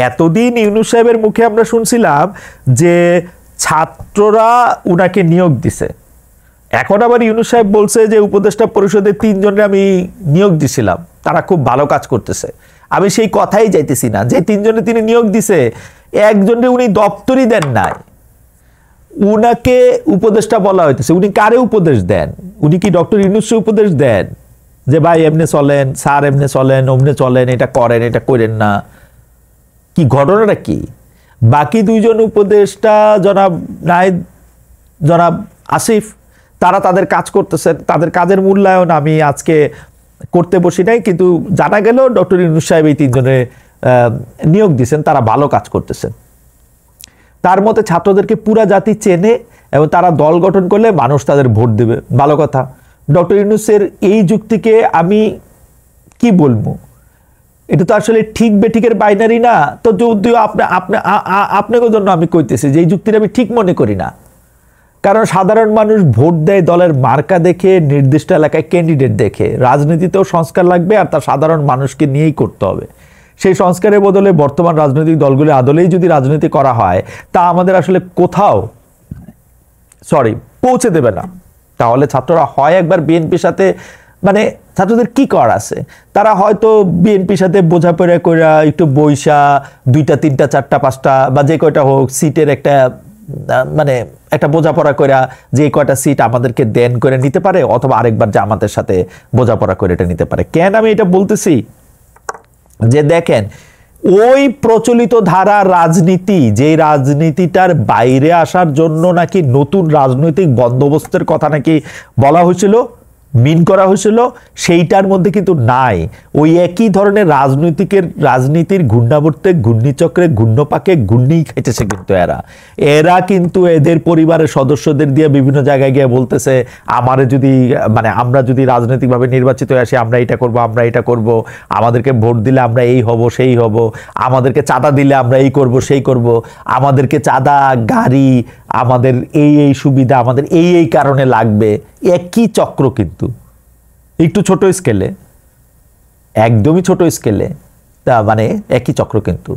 এতদিন ইউনূস সাহেবের মুখে আমরা শুনছিলাম যে ছাত্ররা উনাকে নিয়োগ দিছে, এখন আবার ইউনূস সাহেব বলছে যে উপদেষ্টা পরিষদের 3 জনের আমি নিয়োগ দিছিলাম, তারা খুব ভালো কাজ করতেছে। আমি সেই কথাই যাইতেছি না, যে 3 জনে তিনি নিয়োগ দিছে, একজনে উনি দপ্তরই দেন নাই, উনাকে উপদেষ্টা বলা হইতেছে। উনি কারে উপদেশ দেন? উনি কি ডক্টর ইউনূসকে উপদেশ দেন যে ভাই এমনি চলেন, স্যার এমনি চলেন, অমনি চলেন, এটা করেন, এটা করেন না? কি ঘটনাটা কি? বাকি 2 জন উপদেষ্টা জনাব নাহিদ, জনাব আসিফ, তারা তাদের কাজ করতেছেন, তাদের কাজের মূল্যায়ন আমি আজকে করতে বসি নাই, কিন্তু জানা গেল ডক্টর ইউনূস সাহেব এই 3 জনে নিয়োগ দিয়েছেন, তারা ভালো কাজ করতেছেন। তার মতে ছাত্রদেরকে পুরা জাতি চেনে এবং তারা দল গঠন করলে মানুষ তাদের ভোট দেবে, ভালো কথা। ডক্টর ইউনূসের এই যুক্তিকে আমি কি বলবো, এটা তো আসলে ঠিক বেঠিকের বাইনারি না। তো যদিও আপনাকে জন্য আমি কইতেছি যে এই যুক্তিটা আমি ঠিক মনে করি না, কারণ সাধারণ মানুষ ভোট দেয় দলের মার্কা দেখে, নির্দিষ্ট এলাকায় ক্যান্ডিডেট দেখে। রাজনীতিতেও সংস্কার লাগবে, আর তা সাধারণ মানুষকে নিয়েই করতে হবে। সেই সংস্কারের বদলে বর্তমান রাজনৈতিক দলগুলি আদলেই যদি রাজনীতি করা হয়, তা আমাদের আসলে কোথাও পৌঁছে দেবে না। তাহলে ছাত্ররা হয় একবার বিএনপির সাথে, মানে ছাত্রদের কি করার আছে, তারা হয়তো বিএনপির সাথে বোঝাপড়া করে একটু বইসা 2টা 3টা 4টা 5টা বা যে কয়টা হোক সিটের একটা মানে একটা বোঝাপড়া করে যে কয়টা সিট আমাদেরকে দেন করে নিতে পারে, অথবা আরেকবার যে আমাদের সাথে বোঝাপড়া করে এটা নিতে পারে। কেন আমি এটা বলতেছি, যে দেখেন ওই প্রচলিত ধারা রাজনীতি, যে রাজনীতিটার বাইরে আসার জন্য নাকি নতুন রাজনৈতিক বন্দোবস্তের কথা নাকি বলা হয়েছিল, মিন করা হয়েছিল, সেইটার মধ্যে কিন্তু নাই। ওই একই ধরনের রাজনীতির ঘূর্ণাবর্তে, ঘূর্ণিচক্রে, ঘূর্ণপাকে ঘূর্ণি খাইতেছে কিন্তু এরা কিন্তু এদের পরিবারের সদস্যদের দিয়ে বিভিন্ন জায়গায় গিয়ে বলতেছে আমারে যদি, মানে আমরা যদি রাজনৈতিকভাবে নির্বাচিত হয়ে আসি, আমরা এটা করব, আমরা এটা করব, আমাদেরকে ভোট দিলে আমরা এই হব সেই হব, আমাদেরকে চাঁদা দিলে আমরা এই করব সেই করব, আমাদেরকে চাঁদা, গাড়ি, আমাদের এই সুবিধা আমাদের এই কারণে লাগবে। একই চক্র, কিন্তু একটু ছোট স্কেলে, একদমই ছোট স্কেলে, তা মানে একই চক্র কিন্তু।